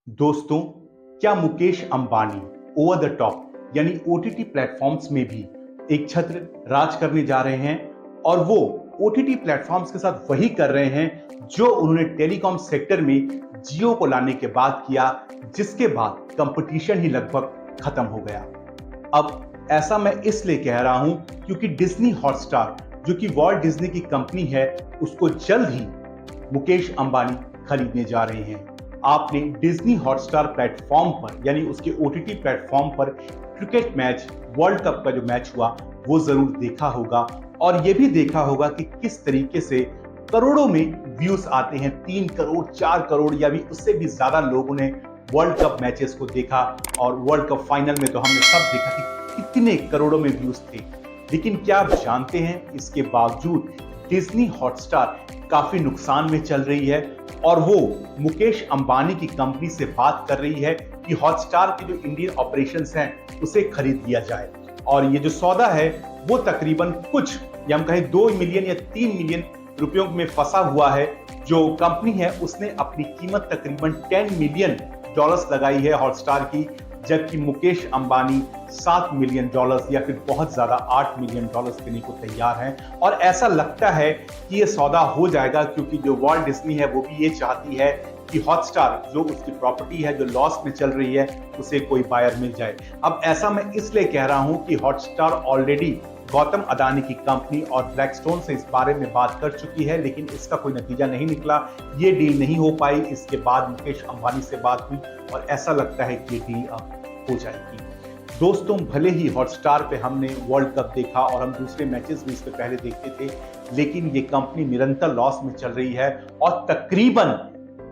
दोस्तों, क्या Mukesh Ambani over the top यानी ओटीटी प्लेटफॉर्म्स में भी एक छत्र राज करने जा रहे हैं? और वो ओटीटी प्लेटफॉर्म्स के साथ वही कर रहे हैं जो उन्होंने टेलीकॉम सेक्टर में जियो को लाने के बाद किया, जिसके बाद कंपटीशन ही लगभग खत्म हो गया। अब ऐसा मैं इसलिए कह रहा हूं क्योंकि डिज्नी हॉटस्टार, जो कि वॉल्ट डिज्नी की कंपनी है, उसको जल्द ही मुकेश अंबानी खरीदने जा रहे हैं। आपने डिज्नी हॉटस्टार प्लेटफॉर्म पर यानी उसके ओटीटी प्लेटफॉर्म पर क्रिकेट मैच, वर्ल्ड कप का जो मैच हुआ वो जरूर देखा होगा, और ये भी देखा होगा कि किस तरीके से करोड़ों में व्यूज आते हैं। 3 करोड़, 4 करोड़ या भी उससे भी ज्यादा लोगों ने वर्ल्ड कप मैचेस को देखा, और वर्ल्ड कप फाइनल में तो हमने सब देखा कि कितने करोड़ों में व्यूज थे। लेकिन क्या आप जानते हैं, इसके बावजूद डिज्नी हॉटस्टार काफी नुकसान में चल रही है, और वो मुकेश अंबानी की कंपनी से बात कर रही है कि हॉटस्टार के जो इंडियन ऑपरेशंस हैं उसे खरीद लिया जाए। और ये जो सौदा है वो तकरीबन कुछ, या हम कहें 2 मिलियन या 3 मिलियन रुपयों में फंसा हुआ है। जो कंपनी है उसने अपनी कीमत तकरीबन $10 मिलियन लगाई है हॉटस्टार की, जबकि मुकेश अंबानी $7 मिलियन या फिर बहुत ज्यादा $8 मिलियन देने को तैयार हैं। और ऐसा लगता है कि ये सौदा हो जाएगा, क्योंकि जो वॉल्ट डिज्नी है वो भी ये चाहती है कि हॉटस्टार, जो उसकी प्रॉपर्टी है जो लॉस में चल रही है, उसे कोई बायर मिल जाए। अब ऐसा मैं इसलिए कह रहा हूं कि हॉटस्टार ऑलरेडी गौतम अडानी की कंपनी और ब्लैकस्टोन से इस बारे में बात कर चुकी है, लेकिन इसका कोई नतीजा नहीं निकला। ये डील नहीं हो पाई। इसके बाद मुकेश अंबानी से बात हुई और ऐसा लगता है कि ये डील अब हो जाएगी। दोस्तों, भले ही हॉटस्टार पे हमने वर्ल्ड कप देखा और हम दूसरे मैचेस भी इससे पहले देखते थे, लेकिन ये कंपनी निरंतर लॉस में चल रही है, और तकरीबन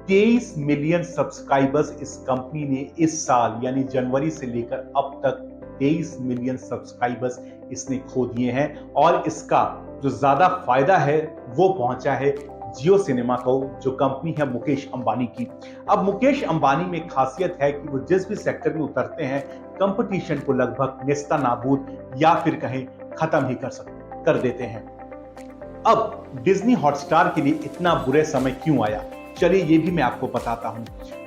23 मिलियन सब्सक्राइबर्स इस कंपनी ने इस साल यानी जनवरी से लेकर अब तक 23 मिलियन सब्सक्राइबर्स इसने खो दिए हैं। और इसका जो ज्यादा फायदा है वो पहुंचा है जियो सिनेमा को, जो कंपनी है मुकेश अंबानी की। अब मुकेश अंबानी में खासियत है कि वो जिस भी सेक्टर में उतरते हैं, कंपटीशन को लगभग नेस्ता नाबूद या फिर कहें खत्म ही कर देते हैं। अब डिज्नी हॉटस्टार के लिए इतना बुरे समय क्यों आया, चलिए ये भी मैं आपको बताता हूं।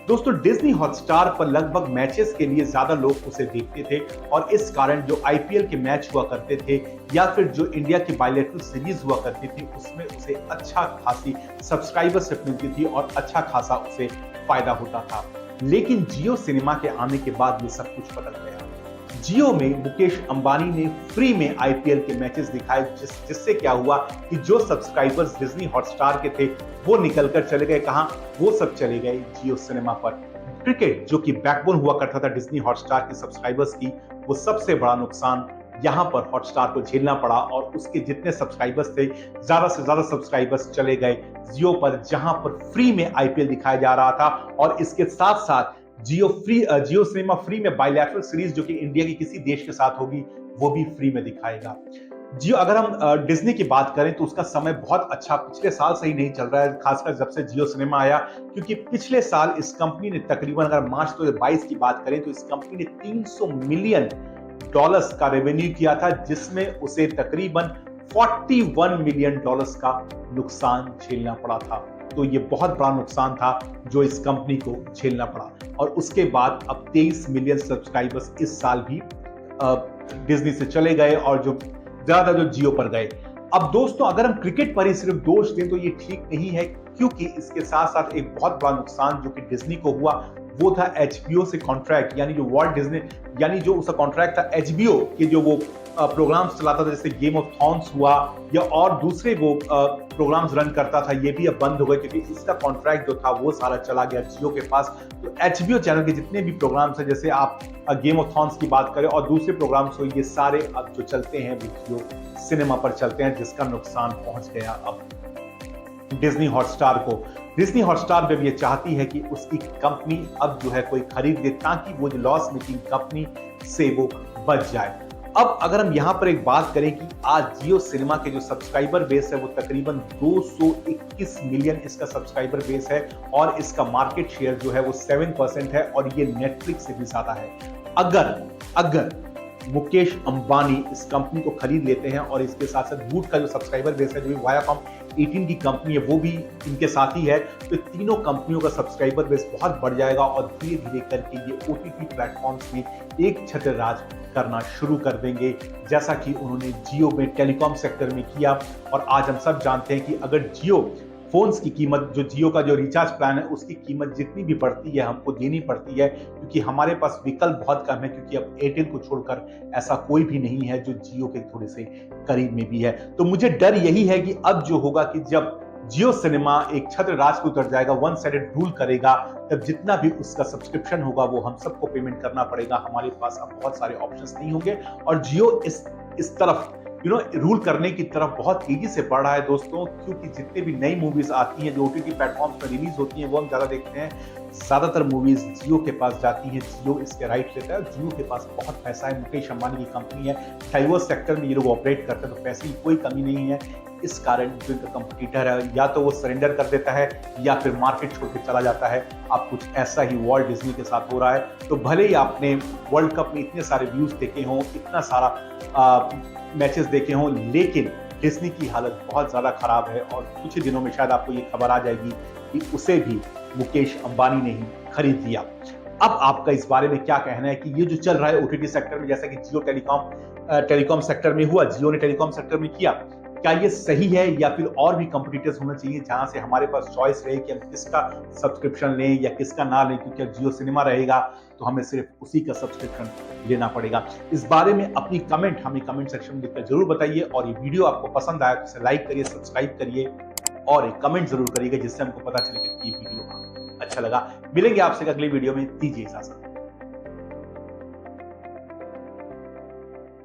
दोस्तों, डिज्नी हॉटस्टार पर लगभग मैचेस के लिए ज्यादा लोग उसे देखते थे, और इस कारण जो आईपीएल के मैच हुआ करते थे या फिर जो इंडिया की बायलैटरल सीरीज हुआ करती थी, उसमें उसे अच्छा खासी सब्सक्राइबरशिप मिलती थी और अच्छा खासा उसे फायदा होता था। लेकिन जियो सिनेमा के आने के बाद ये सब कुछ बदल गया। जियो में मुकेश अंबानी ने फ्री में आईपीएल के मैचेस दिखाए, जिससे क्या हुआ कि जो सब्सक्राइबर्स डिज्नी हॉटस्टार के थे वो निकलकर चले गए कहां, वो सब चले गए जियो सिनेमा पर। क्रिकेट, जो कि बैकबोन हुआ करता था डिज्नी हॉटस्टार के सब्सक्राइबर्स की, वो सबसे बड़ा नुकसान यहां पर हॉटस्टार को झेलना पड़ा, और उसके जितने सब्सक्राइबर्स थे, ज्यादा से ज्यादा सब्सक्राइबर्स चले गए जियो पर, जहां पर फ्री में आईपीएल दिखाया जा रहा था। और इसके साथ साथ जियो सिनेमा फ्री में बायलैटरल सीरीज, जो कि इंडिया की किसी देश के साथ होगी, वो भी फ्री में दिखाएगा। जियो, अगर हम डिज्नी की बात करें तो उसका समय बहुत अच्छा पिछले साल से ही नहीं चल रहा है, खासकर जब से जियो सिनेमा आया, क्योंकि पिछले साल इस कंपनी ने तकरीबन, अगर मार्च 2022 की बात करें तो इस कंपनी ने $300 मिलियन का रेवेन्यू किया था, जिसमें उसे तकरीबन $41 मिलियन का नुकसान झेलना पड़ा था। तो ये बहुत बड़ा नुकसान था जो इस कंपनी को झेलना पड़ा। और उसके बाद अब 23 मिलियन सब्सक्राइबर्स इस साल भी डिज्नी से चले गए, और जो ज्यादा जो जियो पर गए। अब दोस्तों, अगर हम क्रिकेट पर ही सिर्फ दोष दें तो ये ठीक नहीं है, क्योंकि इसके साथ साथ एक बहुत बड़ा नुकसान जो कि डिज्नी को हुआ वो था एचबीओ से कॉन्ट्रैक्ट, यानी जो वॉल्ट डिज्नी, यानी जो उसका कॉन्ट्रैक्ट था एचबीओ के, जो वो प्रोग्राम्स चलाता था, जैसे गेम ऑफ थ्रोन्स हुआ या और दूसरे वो प्रोग्राम्स रन करता था, ये भी अब बंद हो गए, क्योंकि इसका कॉन्ट्रैक्ट जो था वो सारा चला गया जियो के पास। तो एचबीओ चैनल के जितने भी प्रोग्राम्स हैं, जैसे आप गेम ऑफ थ्रोन्स की बात करें और दूसरे प्रोग्राम्स हो, ये सारे अब जो चलते हैं जियो सिनेमा पर चलते हैं, जिसका नुकसान पहुंच गया अब डिज्नी हॉटस्टार को। डिज्नी हॉटस्टार जब ये चाहती है कि उसकी कंपनी अब जो है कोई खरीद ले, ताकि वो जो लॉस मेकिंग कंपनी से वो बच जाए। अब अगर हम यहाँ पर एक बात करें कि आज जियो सिनेमा के जो सब्सक्राइबर बेस है वो तकरीबन 221 मिलियन इसका सब्सक्राइबर बेस है, और इसका मार्केट शेयर जो है वो 7% है, और ये नेटफ्लिक्स से भी ज्यादा है। अगर मुकेश अंबानी इस कंपनी को खरीद लेते हैं और इसके साथ साथ वूट का जो सब्सक्राइबर बेस है, जो भी वायाकॉम 18 की कंपनी है वो भी इनके साथ ही है। तो तीनों कंपनियों का सब्सक्राइबर बेस बहुत बढ़ जाएगा और धीरे धीरे करके ये OTT प्लेटफॉर्म्स में एक छत्र राज करना शुरू कर देंगे, जैसा कि उन्होंने जियो में टेलीकॉम सेक्टर में किया। और आज हम सब जानते हैं कि अगर जियो फोन्स की कीमत, जो जियो का जो रिचार्ज प्लान है उसकी कीमत जितनी भी बढ़ती है हमको देनी पड़ती है, क्योंकि हमारे पास विकल्प बहुत कम है, क्योंकि अब एयरटेल को छोड़कर ऐसा कोई भी नहीं है जो जियो के थोड़े से करीब में भी है। तो मुझे डर यही है कि अब जो होगा कि जब जियो सिनेमा एक छत्र राज पे उतर जाएगा, वन साइडेड रूल करेगा, तब जितना भी उसका सब्सक्रिप्शन होगा वो हम सबको पेमेंट करना पड़ेगा। हमारे पास अब बहुत सारे ऑप्शंस नहीं होंगे और जियो इस तरफ रूल करने की तरफ बहुत तेजी से बढ़ रहा है दोस्तों, क्योंकि जितने भी नई मूवीज आती हैं जो OTT प्लेटफॉर्म्स पर रिलीज होती हैं वो हम ज्यादा देखते हैं, ज्यादातर मूवीज जियो के पास जाती हैं। जियो इसके राइट लेता है, जियो के पास बहुत पैसा है, मुकेश अंबानी की कंपनी है, डाइवर्स सेक्टर में ये लोग ऑपरेट करते हैं, तो पैसे की कोई कमी नहीं है। इस कारण जो इनका कंपटीटर है या तो वो सरेंडर कर देता है या फिर मार्केट छोड़ के चला जाता है। अब कुछ ऐसा ही वॉल्ट डिज्नी के साथ हो रहा है। तो भले ही आपने वर्ल्ड कप में इतने सारे व्यूज देखे हों, इतना सारा मैचेस देखे हों, लेकिन डिज्नी की हालत बहुत ज्यादा खराब है और कुछ ही दिनों में शायद आपको ये खबर आ जाएगी कि उसे भी मुकेश अंबानी ने ही खरीद लिया। अब आपका इस बारे में क्या कहना है कि ये जो चल रहा है OTT सेक्टर में, जैसा कि जियो टेलीकॉम सेक्टर में हुआ, जियो ने टेलीकॉम सेक्टर में किया, क्या ये सही है या फिर और भी कंपटीटर्स होना चाहिए जहां से हमारे पास चॉइस रहे कि हम किसका सब्सक्रिप्शन लें या किसका ना लें, क्योंकि अब जियो सिनेमा रहेगा तो हमें सिर्फ उसी का सब्सक्रिप्शन लेना पड़ेगा। इस बारे में अपनी कमेंट हमें कमेंट सेक्शन में लिखकर जरूर बताइए और ये वीडियो आपको पसंद आया तो इसे लाइक करिए, सब्सक्राइब करिए और एक कमेंट जरूर करिएगा, जिससे हमको पता चलेगा कि ये वीडियो आपको अच्छा लगा। मिलेंगे आपसे अगली वीडियो में, दीजिए इजाजत।